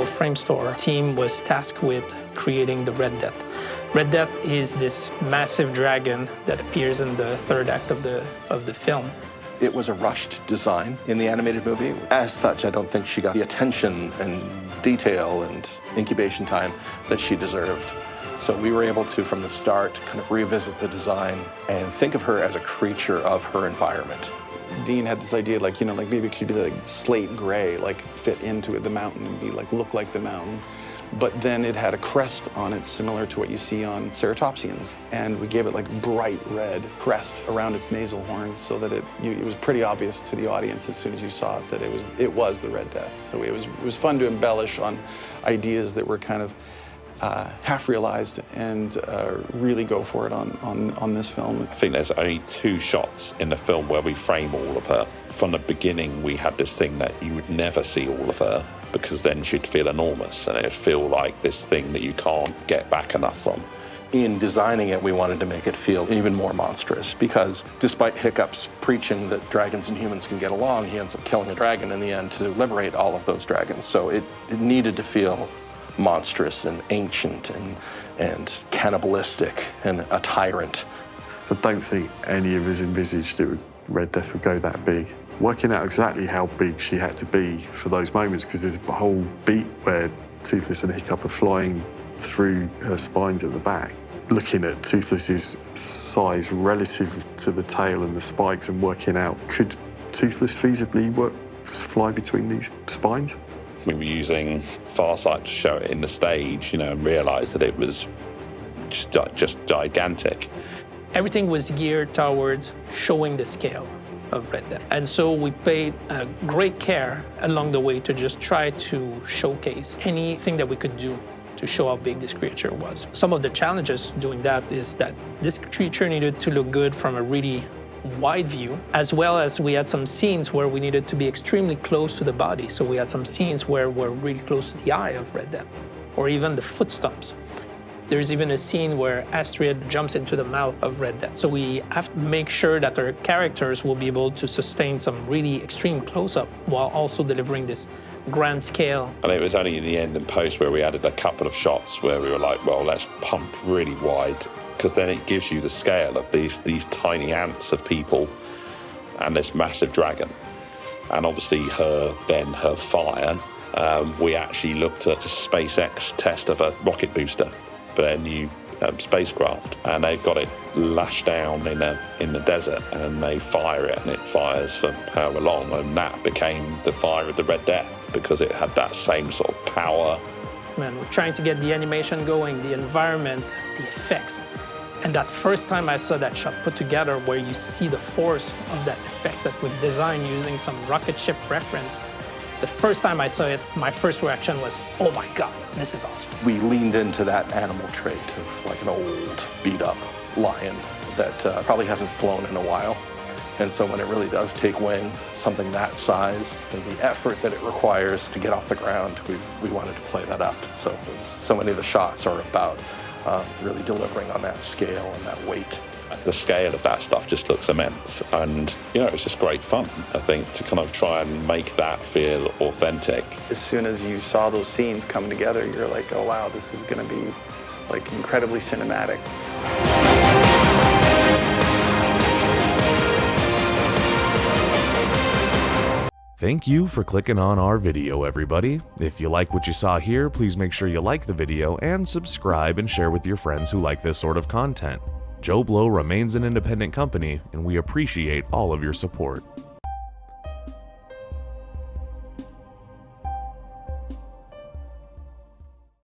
called Framestore team was tasked with creating the Red Death. Red Death is this massive dragon that appears in the third act of the film. It was a rushed design in the animated movie. As such, I don't think she got the attention and detail and incubation time that she deserved. So we were able to, from the start, kind of revisit the design and think of her as a creature of her environment. Dean had this idea, like, you know, like maybe it could be like slate gray, like fit into it, the mountain, and be like, look like the mountain. But then it had a crest on it similar to what you see on ceratopsians. And we gave it like bright red crest around its nasal horns so that it was pretty obvious to the audience as soon as you saw it that it was the Red Death. So it was fun to embellish on ideas that were kind of half realized and really go for it on this film. I think there's only 2 shots in the film where we frame all of her. From the beginning, we had this thing that you would never see all of her because then she'd feel enormous and it'd feel like this thing that you can't get back enough from. In designing it, we wanted to make it feel even more monstrous because despite Hiccup's preaching that dragons and humans can get along, he ends up killing a dragon in the end to liberate all of those dragons. So it needed to feel monstrous and ancient and cannibalistic and a tyrant. I don't think any of us envisaged that Red Death would go that big. Working out exactly how big she had to be for those moments, because there's a whole beat where Toothless and Hiccup are flying through her spines at the back. Looking at Toothless's size relative to the tail and the spikes and working out, could Toothless feasibly fly between these spines? We were using Farsight to show it in the stage, you know, and realised that it was just gigantic. Everything was geared towards showing the scale of Red Death. And so we paid great care along the way to just try to showcase anything that we could do to show how big this creature was. Some of the challenges doing that is that this creature needed to look good from a really wide view, as well as we had some scenes where we needed to be extremely close to the body. So we had some scenes where we're really close to the eye of Red Death, or even the foot stumps. There's even a scene where Astrid jumps into the mouth of Red Death. So we have to make sure that our characters will be able to sustain some really extreme close-up while also delivering this grand scale. And it was only in the end and post where we added a couple of shots where we were like, well, let's pump really wide, because then it gives you the scale of these tiny ants of people and this massive dragon. And obviously her fire, we actually looked at a SpaceX test of a rocket booster for their new spacecraft, and they've got it lashed down in the desert, and they fire it, and it fires for however long, and that became the fire of the Red Death because it had that same sort of power. Man, we're trying to get the animation going, the environment, the effects. And that first time I saw that shot put together where you see the force of that effects that we designed using some rocket ship reference, the first time I saw it, my first reaction was, oh my God, this is awesome. We leaned into that animal trait of like an old, beat-up lion that probably hasn't flown in a while. And so when it really does take wing, something that size, and the effort that it requires to get off the ground, we wanted to play that up. So many of the shots are about really delivering on that scale and that weight. The scale of that stuff just looks immense, and you know, it's just great fun, I think, to kind of try and make that feel authentic. As soon as you saw those scenes come together, you're like, oh wow, this is going to be like incredibly cinematic. Thank you for clicking on our video, everybody. If you like what you saw here, please make sure you like the video and subscribe and share with your friends who like this sort of content. Joblo remains an independent company, and we appreciate all of your support.